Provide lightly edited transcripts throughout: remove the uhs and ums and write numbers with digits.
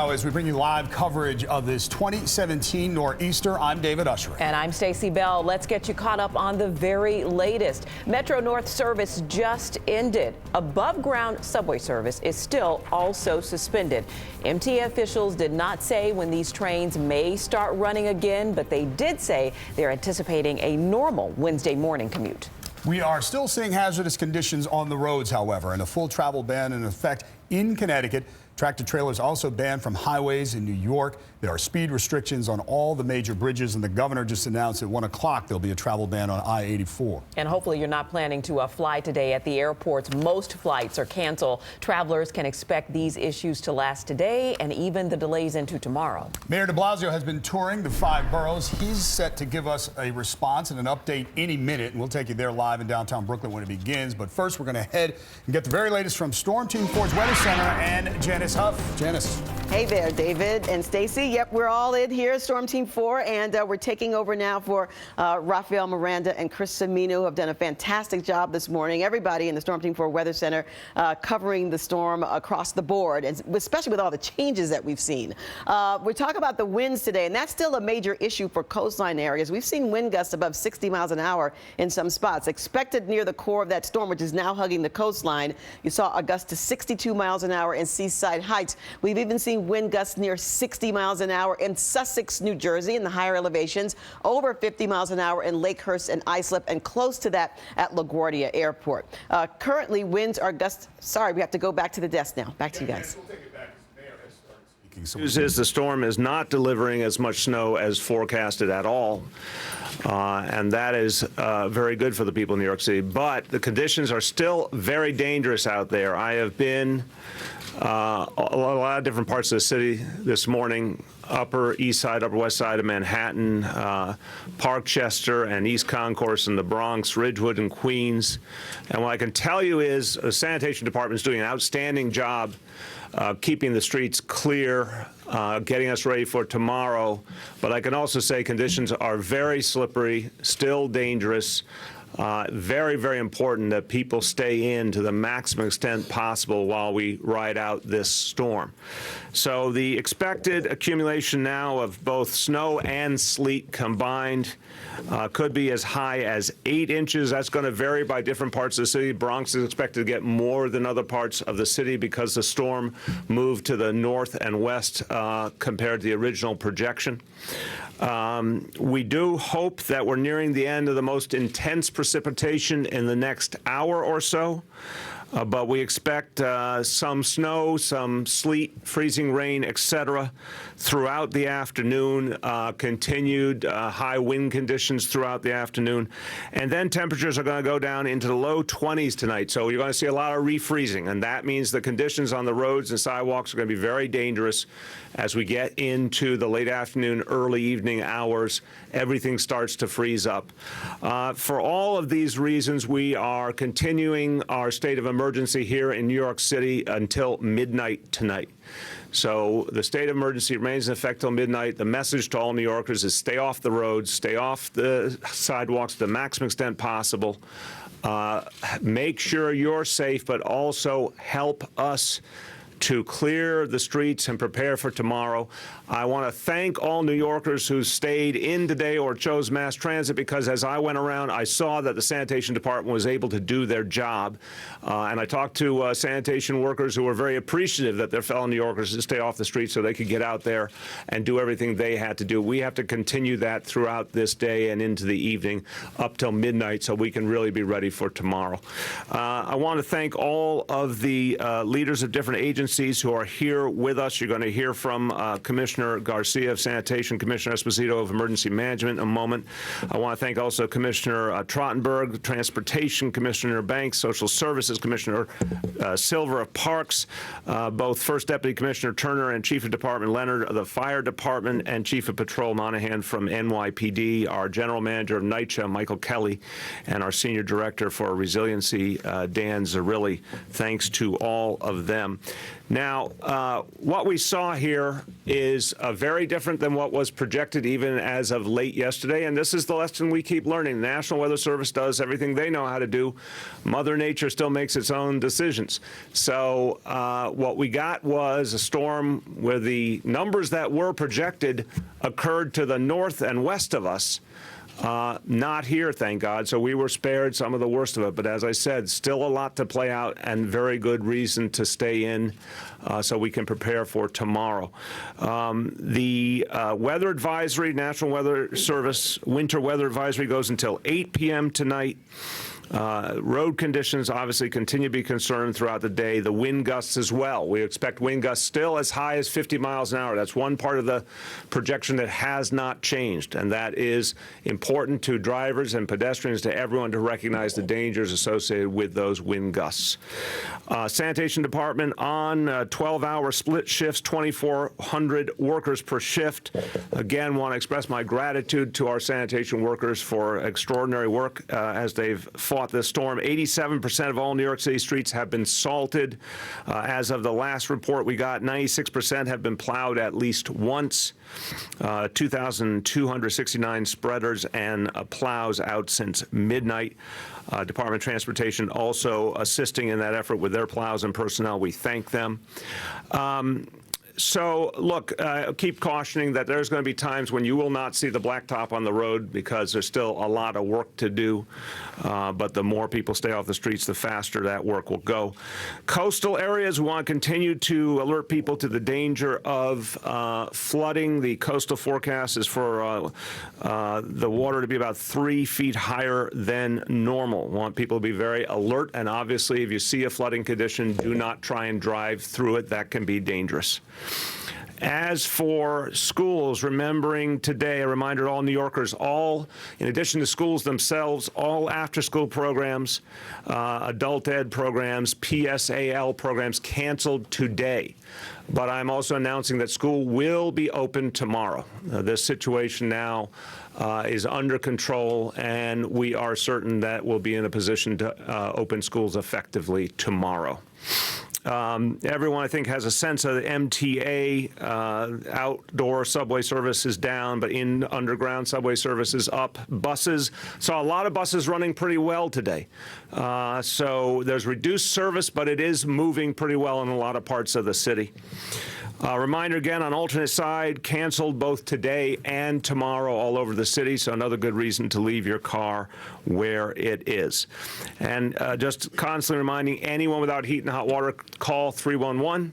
now as we bring you live coverage of this 2017 Nor'easter. I'm David Ushery. And I'm Stacey Bell. Let's get you caught up on the very latest. Metro North service just ended. Above ground subway service is still also suspended. MTA officials did not say when these trains may start running again, but they did say they're anticipating a normal Wednesday morning commute. We are still seeing hazardous conditions on the roads, however, and a full travel ban in effect in Connecticut. Tractor trailers also banned from highways in New York. There are speed restrictions on all the major bridges, and the governor just announced at 1 o'clock there'll be a travel ban on I-84. And hopefully you're not planning to fly today at the airports. Most flights are canceled. Travelers can expect these issues to last today and even the delays into tomorrow. Mayor de Blasio has been touring the 5 boroughs. He's set to give us a response and an update any minute, and we'll take you there live in downtown Brooklyn when it begins. But first, we're going to head and get the very latest from Storm Team 4's Weather Center and Janice Huff. Janice. Hey there, David and Stacey. Yep, we're all in here, Storm Team 4, and we're taking over now for Rafael Miranda and Chris Semino, who have done a fantastic job this morning. Everybody in the Storm Team 4 Weather Center covering the storm across the board, and especially with all the changes that we've seen. We're talking about the winds today, and that's still a major issue for coastline areas. We've seen wind gusts above 60 miles an hour in some spots. Expected near the core of that storm, which is now hugging the coastline. You saw a gust to 62 miles an hour in Seaside Heights. We've even seen wind gusts near 60 miles an hour in Sussex, New Jersey, in the higher elevations, over 50 miles an hour in Lakehurst and Islip, and close to that at LaGuardia Airport. Currently, winds are gusts. Sorry, we have to go back to the desk now. Back to you guys. News is the storm is not delivering as much snow as forecasted at all, and that is very good for the people in New York City. But the conditions are still very dangerous out there. I have been a lot of different parts of the city this morning: Upper East Side, Upper West Side of Manhattan, Parkchester and East Concourse in the Bronx, Ridgewood and Queens. And what I can tell you is the sanitation department is doing an outstanding job keeping the streets clear, getting us ready for tomorrow. But I can also say conditions are very slippery, still dangerous. Very, very important that people stay in to the maximum extent possible while we ride out this storm. So the expected accumulation now of both snow and sleet combined could be as high as 8 inches. That's going to vary by different parts of the city. Bronx is expected to get more than other parts of the city because the storm moved to the north and west compared to the original projection. We do hope that we're nearing the end of the most intense precipitation in the next hour or so. But we expect some snow, some sleet, freezing rain, etc. throughout the afternoon, continued high wind conditions throughout the afternoon. And then temperatures are going to go down into the low 20s tonight. So you're going to see a lot of refreezing. And that means the conditions on the roads and sidewalks are going to be very dangerous as we get into the late afternoon, early evening hours. Everything starts to freeze up. For all of these reasons, we are continuing our state of emergency here in New York City until midnight tonight. So the state of emergency remains in effect till midnight. The message to all New Yorkers is stay off the roads, stay off the sidewalks to the maximum extent possible. Make sure you're safe, but also help us to clear the streets and prepare for tomorrow. I want to thank all New Yorkers who stayed in today or chose mass transit, because as I went around, I saw that the sanitation department was able to do their job. And I talked to sanitation workers who were very appreciative that their fellow New Yorkers to stay off the street so they could get out there and do everything they had to do. We have to continue that throughout this day and into the evening up till midnight so we can really be ready for tomorrow. I want to thank all of the leaders of different agencies who are here with us. You're going to hear from Commissioner Garcia of Sanitation, Commissioner Esposito of Emergency Management in a moment. I want to thank also Commissioner Trottenberg, Transportation, Commissioner Banks, Social Services, Commissioner Silver of Parks, both First Deputy Commissioner Turner and Chief of Department Leonard of the Fire Department, and Chief of Patrol Monahan from NYPD, our General Manager of NYCHA, Michael Kelly, and our Senior Director for Resiliency, Dan Zarilli. Thanks to all of them. Now, what we saw here is very different than what was projected even as of late yesterday. And this is the lesson we keep learning. The National Weather Service does everything they know how to do. Mother Nature still makes its own decisions. So what we got was a storm where the numbers that were projected occurred to the north and west of us. Not here, thank God. So we were spared some of the worst of it. But as I said, still a lot to play out and very good reason to stay in so we can prepare for tomorrow. The weather advisory, National Weather Service winter weather advisory goes until 8 p.m. tonight. Road conditions obviously continue to be concerned throughout the day. The wind gusts as well. We expect wind gusts still as high as 50 miles an hour. That's one part of the projection that has not changed, and that is important to drivers and pedestrians, to everyone, to recognize the dangers associated with those wind gusts. Sanitation Department on 12-hour split shifts, 2,400 workers per shift. Again, want to express my gratitude to our sanitation workers for extraordinary work as they've fought this storm. 87% of all New York City streets have been salted. As of the last report we got, 96% have been plowed at least once. 2,269 spreaders and plows out since midnight. Department of Transportation also assisting in that effort with their plows and personnel. We thank them. So, look, keep cautioning that there's going to be times when you will not see the blacktop on the road because there's still a lot of work to do. But the more people stay off the streets, the faster that work will go. Coastal areas, we want to continue to alert people to the danger of flooding. The coastal forecast is for the water to be about 3 feet higher than normal. We want people to be very alert. And obviously, if you see a flooding condition, do not try and drive through it. That can be dangerous. As for schools, remembering today, a reminder to all New Yorkers, all, in addition to schools themselves, all after-school programs, adult ed programs, PSAL programs canceled today. But I'm also announcing that school will be open tomorrow. This situation now is under control, and we are certain that we'll be in a position to open schools effectively tomorrow. Everyone, I think, has a sense of the MTA outdoor subway service is down, but in underground subway service is up. Buses, saw a lot of buses running pretty well today. So there's reduced service, but it is moving pretty well in a lot of parts of the city. Reminder again on alternate side, canceled both today and tomorrow all over the city, so another good reason to leave your car where it is. And just constantly reminding anyone without heat and hot water, call 311.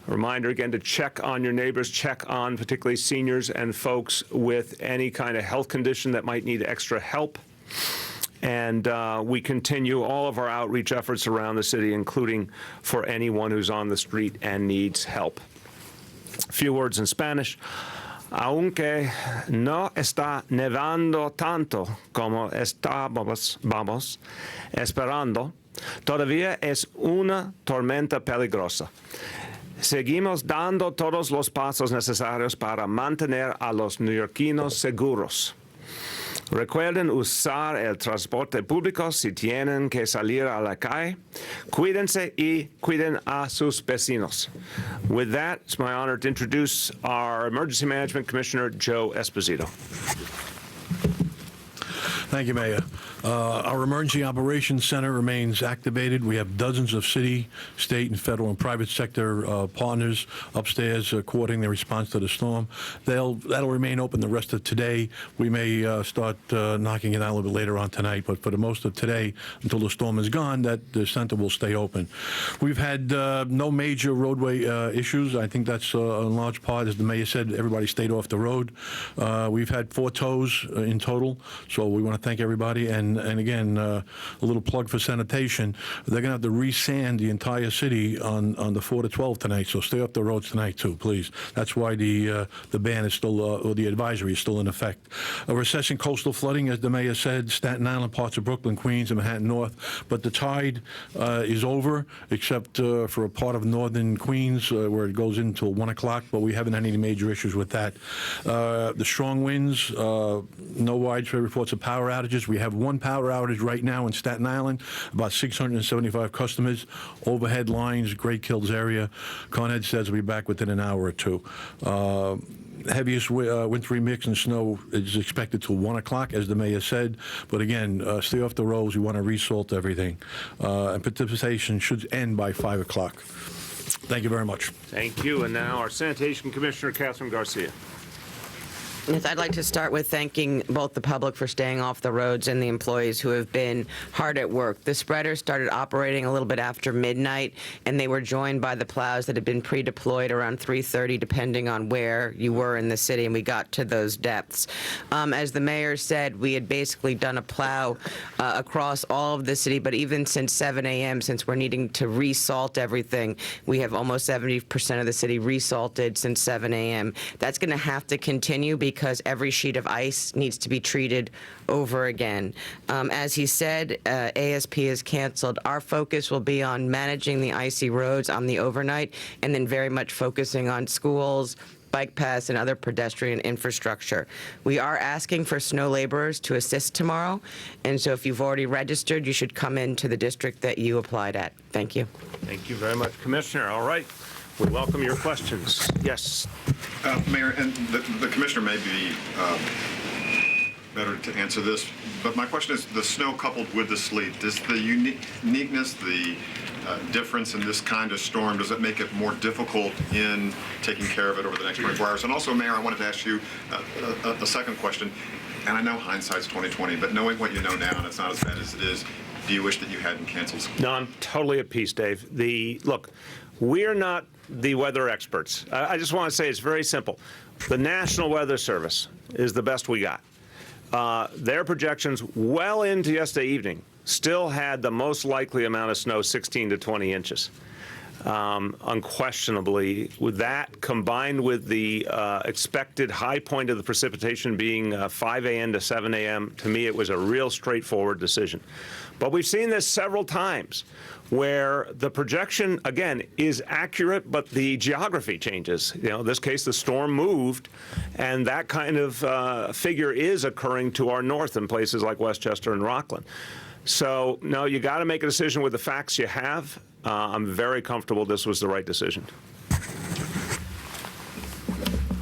A reminder again to check on your neighbors, check on particularly seniors and folks with any kind of health condition that might need extra help. And we continue all of our outreach efforts around the city, including for anyone who's on the street and needs help. A few words in Spanish. Aunque no está nevando tanto como estábamos esperando, todavía es una tormenta peligrosa. Seguimos dando todos los pasos necesarios para mantener a los neoyorquinos seguros. Recuerden usar el transporte público si tienen que salir a la calle. Cuídense y cuiden a sus vecinos. With that, it's my honor to introduce our Emergency Management Commissioner, Joe Esposito. Thank you, Mayor. Our Emergency Operations Center remains activated. We have dozens of city, state, and federal and private sector partners upstairs coordinating the response to the storm. That'll remain open the rest of today. We may start knocking it out a little bit later on tonight, but for the most of today, until the storm is gone, that the center will stay open. We've had no major roadway issues. I think that's in large part, as the mayor said, everybody stayed off the road. We've had 4 tows in total, so we want to thank everybody. And again, a little plug for sanitation. They're going to have to re-sand the entire city on the 4 to 12 tonight, so stay off the roads tonight too, please. That's why the ban is still, or the advisory is still in effect. We're assessing coastal flooding, as the mayor said, Staten Island, parts of Brooklyn, Queens, and Manhattan North. But the tide is over, except for a part of northern Queens where it goes in until 1 o'clock, but we haven't had any major issues with that. The strong winds, no widespread reports of power power outages. We have one power outage right now in Staten Island, about 675 customers, overhead lines, Great Kills area. Con Ed says we'll be back within an hour or two. Heaviest wintry mix and snow is expected till 1 o'clock, as the mayor said. But again, stay off the roads. We want to resalt everything. And participation should end by 5 o'clock. Thank you very much. Thank you. And now our Sanitation Commissioner, Catherine Garcia. Yes, I'd like to start with thanking both the public for staying off the roads and the employees who have been hard at work. The spreaders started operating a little bit after midnight, and they were joined by the plows that had been pre-deployed around 3:30, depending on where you were in the city, and we got to those depths. As the mayor said, we had basically done a plow across all of the city, but even since 7 a.m., since we're needing to resalt everything, we have almost 70% of the city resalted since 7 a.m. That's going to have to continue because every sheet of ice needs to be treated over again. As he said, ASP is canceled. Our focus will be on managing the icy roads on the overnight and then very much focusing on schools, bike paths, and other pedestrian infrastructure. We are asking for snow laborers to assist tomorrow, and so if you've already registered, you should come into the district that you applied at. Thank you. Thank you very much, Commissioner. All right. We welcome your questions. Yes. Mayor, and the commissioner may be better to answer this, but my question is the snow coupled with the sleet. Does the uniqueness, the difference in this kind of storm, does it make it more difficult in taking care of it over the next 24 hours? And also, Mayor, I wanted to ask you a second question, and I know hindsight's 20/20, but knowing what you know now, and it's not as bad as it is, do you wish that you hadn't canceled school? No, I'm totally at peace, Dave. Look, we're not the weather experts. I just want to say it's very simple. The National Weather Service is the best we got. Their projections well into yesterday evening still had the most likely amount of snow, 16 to 20 inches. Unquestionably, with that combined with the expected high point of the precipitation being 5 a.m. to 7 a.m., to me it was a real straightforward decision. But we've seen this several times where the projection, again, is accurate, but the geography changes. You know, in this case, the storm moved, and that kind of figure is occurring to our north in places like Westchester and Rockland. So, no, you got to make a decision with the facts you have. I'm very comfortable this was the right decision.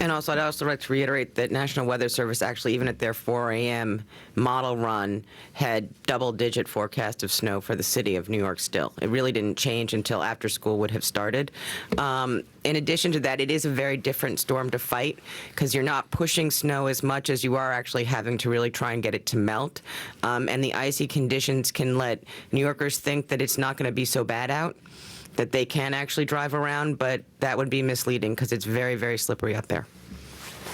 And also, I'd also like to reiterate that National Weather Service actually, even at their 4 a.m. model run, had double-digit forecast of snow for the city of New York still. It really didn't change until after school would have started. In addition to that, it is a very different storm to fight because you're not pushing snow as much as you are actually having to really try and get it to melt. And the icy conditions can let New Yorkers think that it's not going to be so bad out, that they can actually drive around, but that would be misleading because it's very, very slippery out there.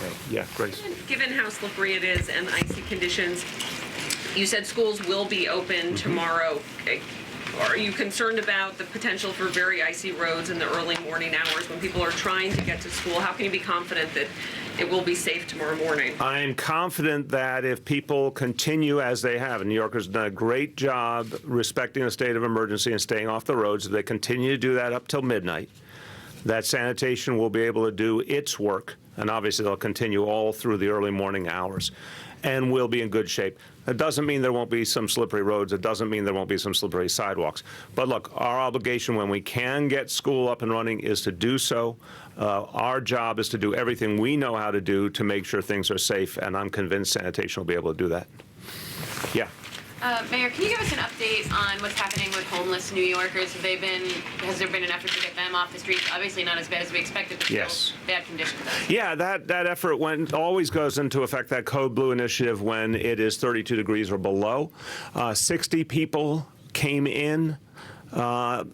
Okay. Yeah, Grace. Given how slippery it is and icy conditions, you said schools will be open tomorrow. Are you concerned about the potential for very icy roads in the early morning hours when people are trying to get to school? How can you be confident that it will be safe tomorrow morning? I'm confident that if people continue as they have, and New Yorkers have done a great job respecting the state of emergency and staying off the roads, if they continue to do that up till midnight, that sanitation will be able to do its work, and obviously they'll continue all through the early morning hours, and we'll be in good shape. That doesn't mean there won't be some slippery roads. It doesn't mean there won't be some slippery sidewalks. But look, our obligation when we can get school up and running is to do so. Our job is to do everything we know how to do to make sure things are safe, and I'm convinced sanitation will be able to do that. Yeah. Mayor, can you give us an update on what's happening with homeless New Yorkers? Has there been an effort to get them off the streets? Obviously not as bad as we expected, but yes. Still bad conditions. Yeah, that effort always goes into effect, that Code Blue initiative, when it is 32 degrees or below. 60 people came in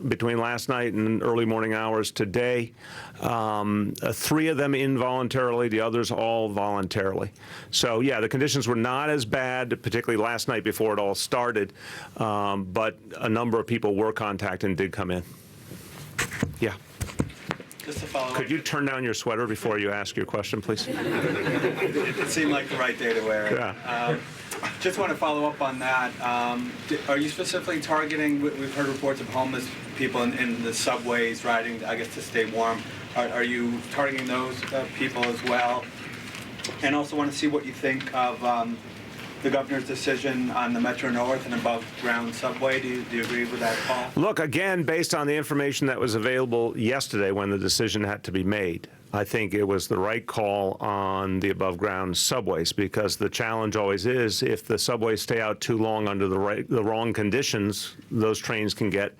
between last night and early morning hours today. 3 of them involuntarily, the others all voluntarily. So yeah, the conditions were not as bad, particularly last night before it all started, but a number of people were contacted and did come in. Yeah. Just to follow Could you turn down your sweater before you ask your question, please? It seemed like the right day to wear it. Yeah. Just want to follow up on that. Are you specifically targeting, we've heard reports of homeless people in the subways riding, I guess, to stay warm. Are you targeting those people as well? And also want to see what you think of the governor's decision on the Metro North and above ground subway? Do you agree with that call? Look, again, based on the information that was available yesterday when the decision had to be made, I think it was the right call on the above ground subways, because the challenge always is if the subways stay out too long under the wrong conditions, those trains can get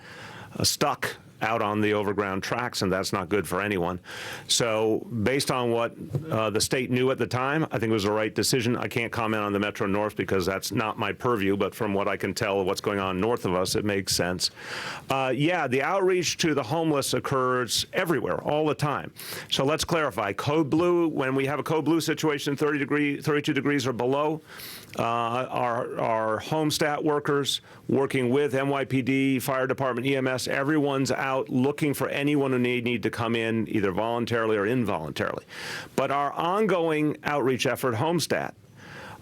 stuck out on the overground tracks, and that's not good for anyone. So based on what the state knew at the time, I think it was the right decision. I can't comment on the Metro North because that's not my purview, but from what I can tell of what's going on north of us, it makes sense. Yeah, the outreach to the homeless occurs everywhere, all the time. So let's clarify. Code Blue, when we have a Code Blue situation, 32 degrees or below, our home stat workers working with NYPD, fire department, EMS, everyone's out looking for anyone who need to come in either voluntarily or involuntarily. But our ongoing outreach effort, Homestat,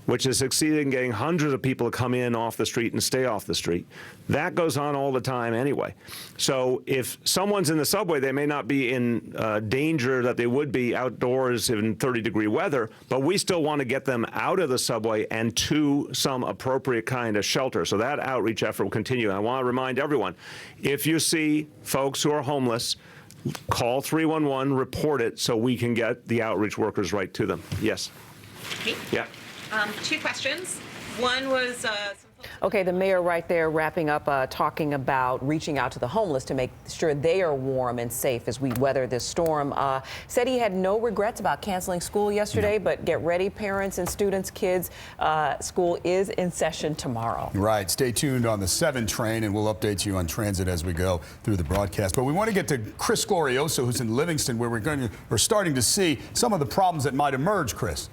which has succeeded in getting hundreds of people to come in off the street and stay off the street, that goes on all the time anyway. So if someone's in the subway, they may not be in danger that they would be outdoors in 30-degree weather, but we still want to get them out of the subway and to some appropriate kind of shelter. So that outreach effort will continue. And I want to remind everyone, if you see folks who are homeless, call 311, report it so we can get the outreach workers right to them. Yes. Me? Yeah. Two questions. One was Okay, the mayor right there wrapping up, talking about reaching out to the homeless to make sure they are warm and safe as we weather this storm. Said he had no regrets about canceling school yesterday, but get ready, parents and students, kids. School is in session tomorrow. Right. Stay tuned on the 7 train, and we'll update you on transit as we go through the broadcast. But we want to get to Chris Glorioso, who's in Livingston, where we're starting to see some of the problems that might emerge, Chris.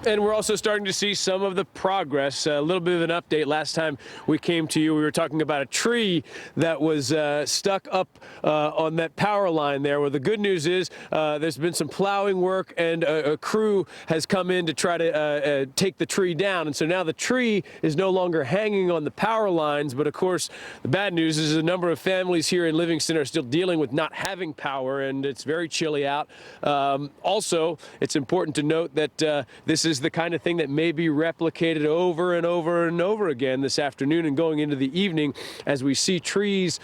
And we're also starting to see some of the progress. A little bit of an update. Last time we came to you, we were talking about a tree that was stuck up on that power line there. Well, the good news is there's been some plowing work, and a crew has come in to try to take the tree down. And so now the tree is no longer hanging on the power lines. But of course, the bad news is a number of families here in Livingston are still dealing with not having power, and it's very chilly out. Also, it's important to note that this is the kind of thing that may be replicated over and over and over again this afternoon and going into the evening as we see trees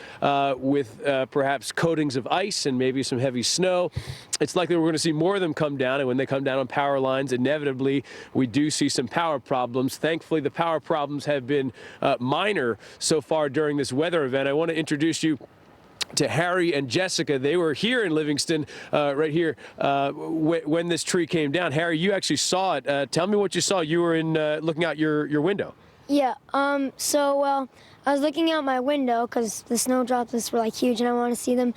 with perhaps coatings of ice and maybe some heavy snow. It's likely we're going to see more of them come down, and when they come down on power lines, inevitably we do see some power problems. Thankfully, the power problems have been minor so far during this weather event. I want to introduce you to Harry and Jessica. They were here in Livingston, right here, when this tree came down. Harry, you actually saw it. Tell me what you saw. You were in looking out your window. Yeah. Well, I was looking out my window because the snowdrops were like huge, and I want to see them.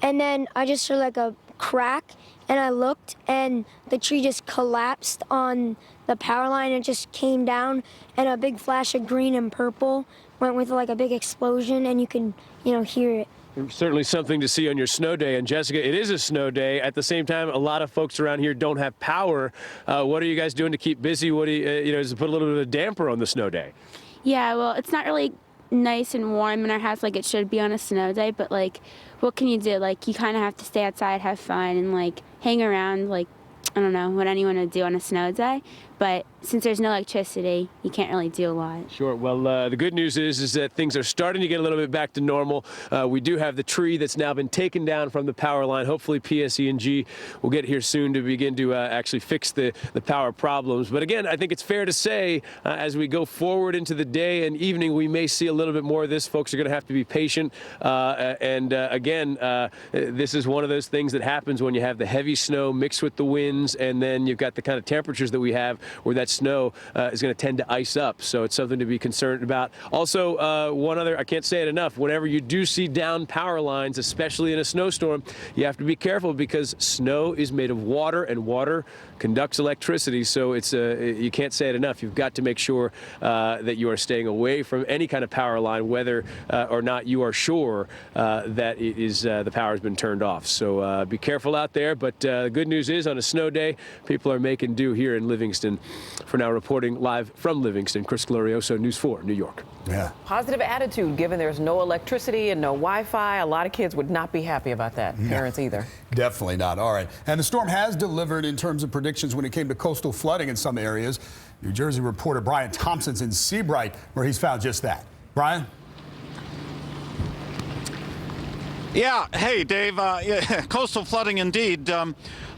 And then I just heard like a crack, and I looked, and the tree just collapsed on the power line. It just came down, and a big flash of green and purple went with like a big explosion, and you can, hear it. Certainly something to see on your snow day. And Jessica, it is a snow day. At the same time, a lot of folks around here don't have power. What are you guys doing to keep busy? What do you, does it put a little bit of a damper on the snow day? Yeah, well, it's not really nice and warm in our house like it should be on a snow day, but like, what can you do? Like, you kind of have to stay outside, have fun, and like hang around. Like, I don't know what anyone would do on a snow day, but since there's no electricity, you can't really do a lot. Sure. Well, the good news is that things are starting to get a little bit back to normal. We do have the tree that's now been taken down from the power line. Hopefully PSE&G will get here soon to begin to actually fix the power problems. But again, I think it's fair to say as we go forward into the day and evening, we may see a little bit more of this. Folks are going to have to be patient. Again, this is one of those things that happens when you have the heavy snow mixed with the winds, and then you've got the kind of temperatures that we have where that snow is going to tend to ice up. So it's something to be concerned about. Also, one other, I can't say it enough, whenever you do see down power lines, especially in a snowstorm, you have to be careful because snow is made of water, and water conducts electricity. So it's you can't say it enough. You've got to make sure that you are staying away from any kind of power line, whether or not you are sure that it is the power has been turned off. So be careful out there. But the good news is on a snow day, people are making do here in Livingston. For now, reporting live from Livingston, Chris Glorioso, News 4, New York. Yeah. Positive attitude, given there's no electricity and no Wi-Fi. A lot of kids would not be happy about that. Parents either. Definitely not. All right. And the storm has delivered in terms of predictions when it came to coastal flooding in some areas. New Jersey reporter Brian Thompson's in Seabright, where he's found just that. Brian? Yeah, hey, Dave. Coastal flooding indeed.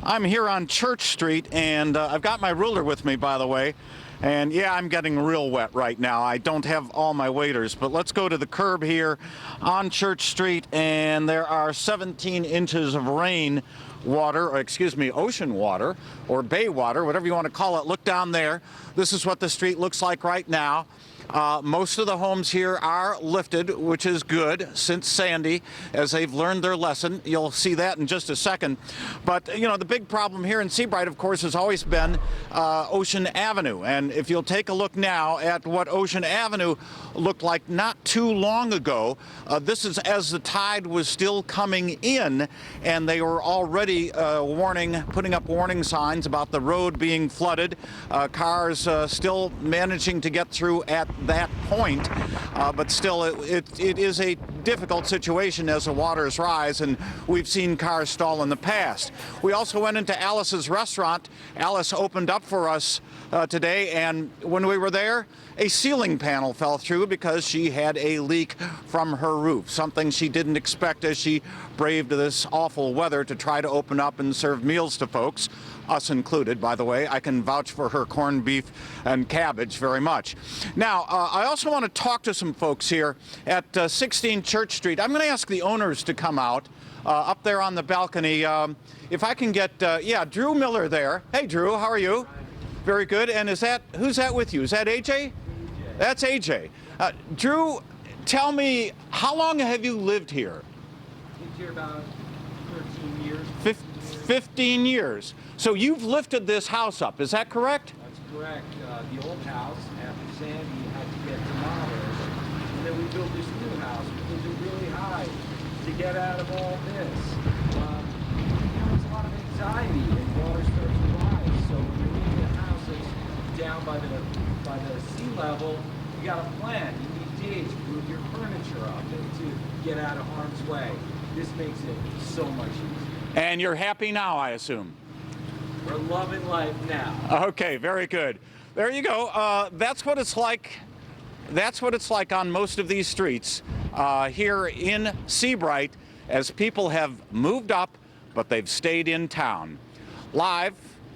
I'm here on Church Street, and I've got my ruler with me, by the way. And yeah, I'm getting real wet right now. I don't have all my waders, but let's go to the curb here on Church Street, and there are 17 inches of rain water, or excuse me, ocean water, or bay water, whatever you want to call it. Look down there. This is what the street looks like right now. Most of the homes here are lifted, which is good since Sandy, as they've learned their lesson. You'll see that in just a second. But, you know, the big problem here in Seabright, of course, has always been Ocean Avenue. And if you'll take a look now at what Ocean Avenue looked like not too long ago, this is as the tide was still coming in, and they were already putting up warning signs about the road being flooded, cars still managing to get through at that point, but still it is a difficult situation as the waters rise, and we've seen cars stall in the past. We also went into Alice's restaurant. Alice opened up for us today, and when we were there, a ceiling panel fell through because she had a leak from her roof, something she didn't expect as she braved this awful weather to try to open up and serve meals to folks, us included, by the way. I can vouch for her corned beef and cabbage very much. Now, I also want to talk to some folks here at 16 Church Street. I'm going to ask the owners to come out up there on the balcony. If I can get, yeah, Drew Miller there. Hey, Drew, how are you? Very good. And who's that with you? Is that AJ? That's AJ. Drew, tell me, how long have you lived here? Lived here about 13 years. 15 years. So you've lifted this house up, is that correct? That's correct. The old house, after Sandy, had to get demolished. And then we built this new house. We built it really high to get out of all this. There's a lot of anxiety and water starts to rise. So when you're leaving a house that's down by the sea level, you got a plan. You need digs, move your furniture up and to get out of harm's way. This makes it so much easier. And you're happy now, I assume? We're loving life now. Okay, very good. There you go. That's what it's like. That's what it's like on most of these streets here in Seabright, as people have moved up, but they've stayed in town. Live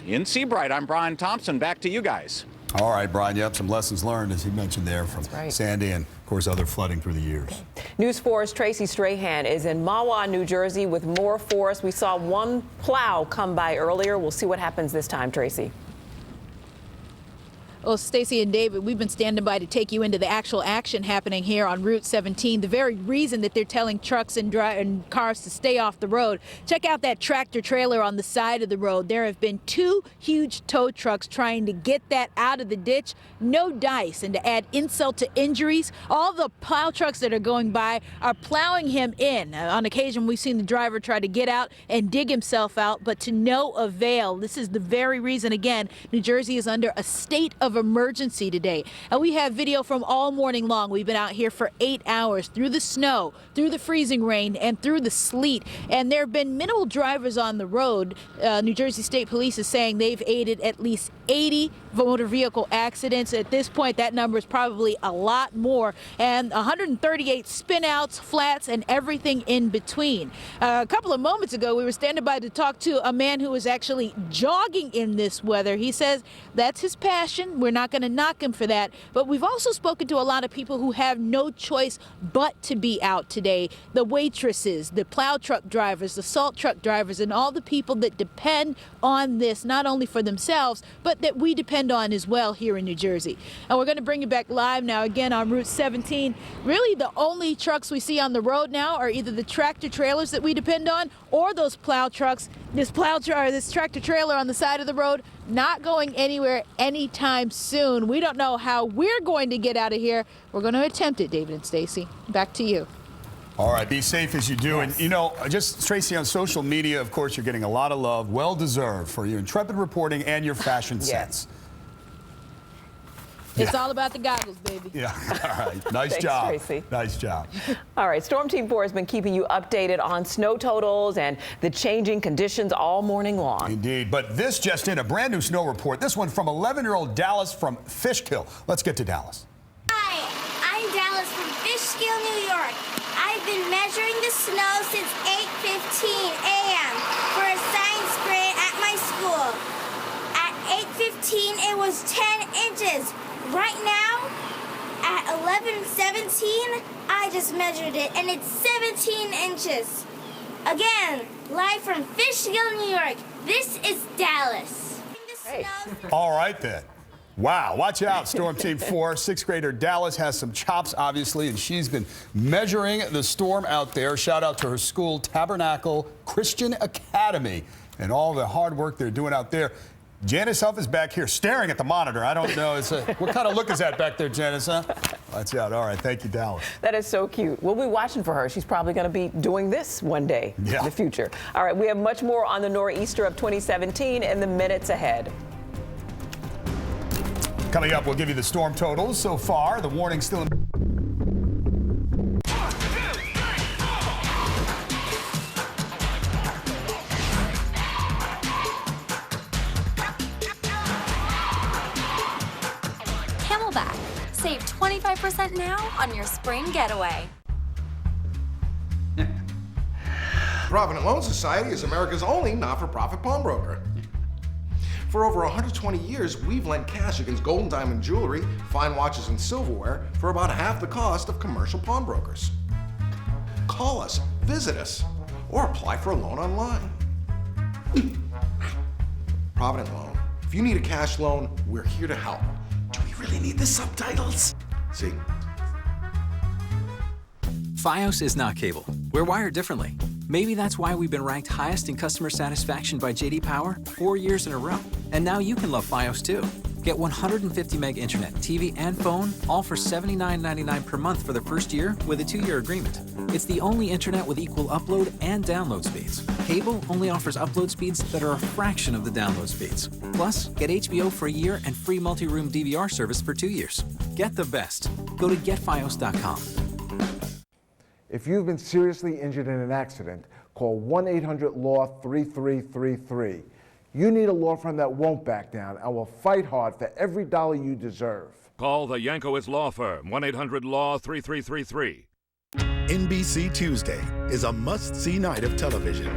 in Seabright, I'm Brian Thompson. Back to you guys. All right, Brian. Yep, some lessons learned, as he mentioned there, from Sandy and, of course, other flooding through the years. News 4's Tracy Strahan is in Mahwah, New Jersey, with more for us. We saw one plow come by earlier. We'll see what happens this time, Tracy. Well, Stacey and David, we've been standing by to take you into the actual action happening here on Route 17. The very reason that they're telling trucks and cars to stay off the road. Check out that tractor trailer on the side of the road. There have been two huge tow trucks trying to get that out of the ditch. No dice. And to add insult to injuries, all the plow trucks that are going by are plowing him in. On occasion, we've seen the driver try to get out and dig himself out, but to no avail. This is the very reason, again, New Jersey is under a state of emergency today. And we have video from all morning long. We've been out here for 8 hours through the snow, through the freezing rain, and through the sleet. And there have been minimal drivers on the road. New Jersey State Police is saying they've aided at least 80 motor vehicle accidents. At this point, that number is probably a lot more. And 138 spinouts, flats, and everything in between. A couple of moments ago, we were standing by to talk to a man who was actually jogging in this weather. He says that's his passion. We're not going to knock him for that. But we've also spoken to a lot of people who have no choice but to be out today. The waitresses, the plow truck drivers, the salt truck drivers, and all the people that depend on this, not only for themselves, but that we depend on as well here in New Jersey. And we're going to bring you back live now again on Route 17. Really, the only trucks we see on the road now are either the tractor trailers that we depend on or those plow trucks. This tractor trailer on the side of the road not going anywhere anytime soon. We don't know how we're going to get out of here. We're going to attempt it, David and Stacey. Back to you. All right, be safe as you do. Yes. And, you know, just Tracy, on social media, of course, you're getting a lot of love, well-deserved, for your intrepid reporting and your fashion sense. It's all about the goggles, baby. Yeah, all right. Nice Thanks, job. Tracy. Nice job. All right, Storm Team 4 has been keeping you updated on snow totals and the changing conditions all morning long. Indeed, but this just in, a brand new snow report. This one from 11-year-old Dallas from Fishkill. Let's get to Dallas. Hi, I'm Dallas from Fishkill, New York. I've been measuring the snow since 8:15 a.m. for a science grade at my school. At 8:15, it was 10 inches. Right now, at 11:17, I just measured it, and it's 17 inches. Again, live from Fishkill, New York, this is Dallas. Hey. All right, then. Wow, watch out, Storm Team 4. Sixth grader Dallas has some chops, obviously, and she's been measuring the storm out there. Shout out to her school, Tabernacle Christian Academy, and all the hard work they're doing out there. Janice Huff is back here staring at the monitor. I don't know. What kind of look is that back there, Janice? Huh? Watch out. All right. Thank you, Dallas. That is so cute. We'll be watching for her. She's probably going to be doing this one day in the future. All right. We have much more on the nor'easter of 2017 in the minutes ahead. Coming up, we'll give you the storm totals so far. The warning still in. Camelback. Save 25% now on your spring getaway. Provident Loan Society is America's only not-for-profit pawnbroker. For over 120 years, we've lent cash against gold and diamond jewelry, fine watches, and silverware for about half the cost of commercial pawnbrokers. Call us, visit us, or apply for a loan online. Provident Loan. If you need a cash loan, we're here to help. Do we really need the subtitles? See. Fios is not cable. We're wired differently. Maybe that's why we've been ranked highest in customer satisfaction by J.D. Power 4 years in a row. And now you can love Fios too. Get 150 meg internet, TV, and phone, all for $79.99 per month for the first year with a 2-year agreement. It's the only internet with equal upload and download speeds. Cable only offers upload speeds that are a fraction of the download speeds. Plus, get HBO for a year and free multi-room DVR service for 2 years. Get the best. Go to getfios.com. If you've been seriously injured in an accident, call 1-800-LAW-3333. You need a law firm that won't back down and will fight hard for every dollar you deserve. Call the Yankowitz Law Firm, 1-800-LAW-3333. NBC Tuesday is a must-see night of television.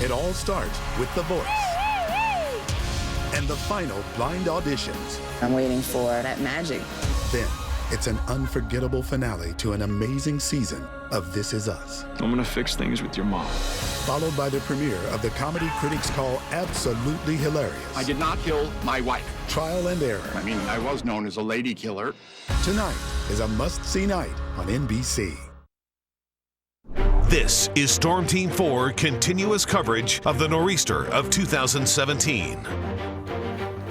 It all starts with The Voice and the final blind auditions. I'm waiting for that magic. Then it's an unforgettable finale to an amazing season of This Is Us. I'm gonna fix things with your mom. Followed by the premiere of the comedy critics call absolutely hilarious. I did not kill my wife. Trial and Error. I mean, I was known as a lady killer. Tonight is a must-see night on NBC. This is Storm Team 4 continuous coverage of the nor'easter of 2017.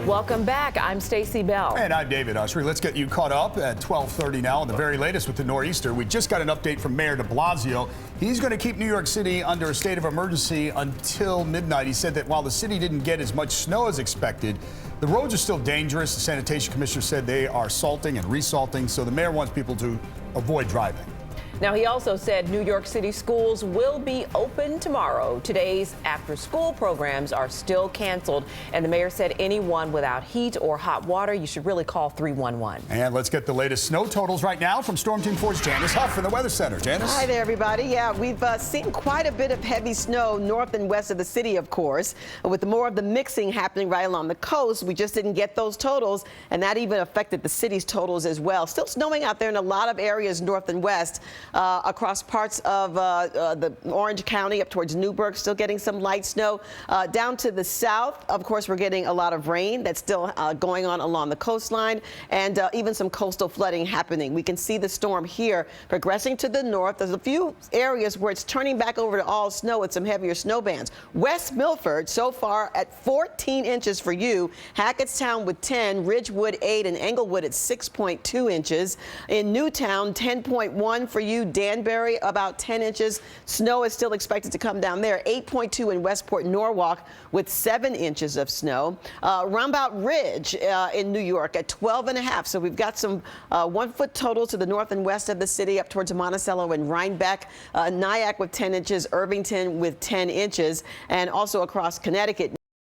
Welcome back. I'm Stacey Bell. And I'm David Ushery. Let's get you caught up at 12:30 now on the very latest with the nor'easter. We just got an update from Mayor de Blasio. He's going to keep New York City under a state of emergency until midnight. He said that while the city didn't get as much snow as expected, the roads are still dangerous. The sanitation commissioner said they are salting and resalting, so the mayor wants people to avoid driving. Now, he also said New York City schools will be open tomorrow. Today's after-school programs are still canceled, and the mayor said anyone without heat or hot water, you should really call 311. And let's get the latest snow totals right now from Storm Team 4's Janice Huff from the Weather Center. Janice? Hi there, everybody. Yeah, we've seen quite a bit of heavy snow north and west of the city, of course, with more of the mixing happening right along the coast. We just didn't get those totals, and that even affected the city's totals as well. Still snowing out there in a lot of areas north and west. Across parts of the Orange County up towards Newburgh, still getting some light snow. Down to the south, of course, we're getting a lot of rain that's still going on along the coastline, and even some coastal flooding happening. We can see the storm here progressing to the north. There's a few areas where it's turning back over to all snow with some heavier snow bands. West Milford so far at 14 inches for you. Hackettstown with 10, Ridgewood 8, and Englewood at 6.2 inches. In Newtown, 10.1 for you. 8.2 Danbury, about 10 inches. Snow is still expected to come down there. 8.2 in Westport, Norwalk, with 7 inches of snow. Roundabout Ridge in New York at 12.5. So we've got some 1 foot total to the north and west of the city, up towards Monticello and Rhinebeck. Nyack with 10 inches, Irvington with 10 inches, and also across Connecticut.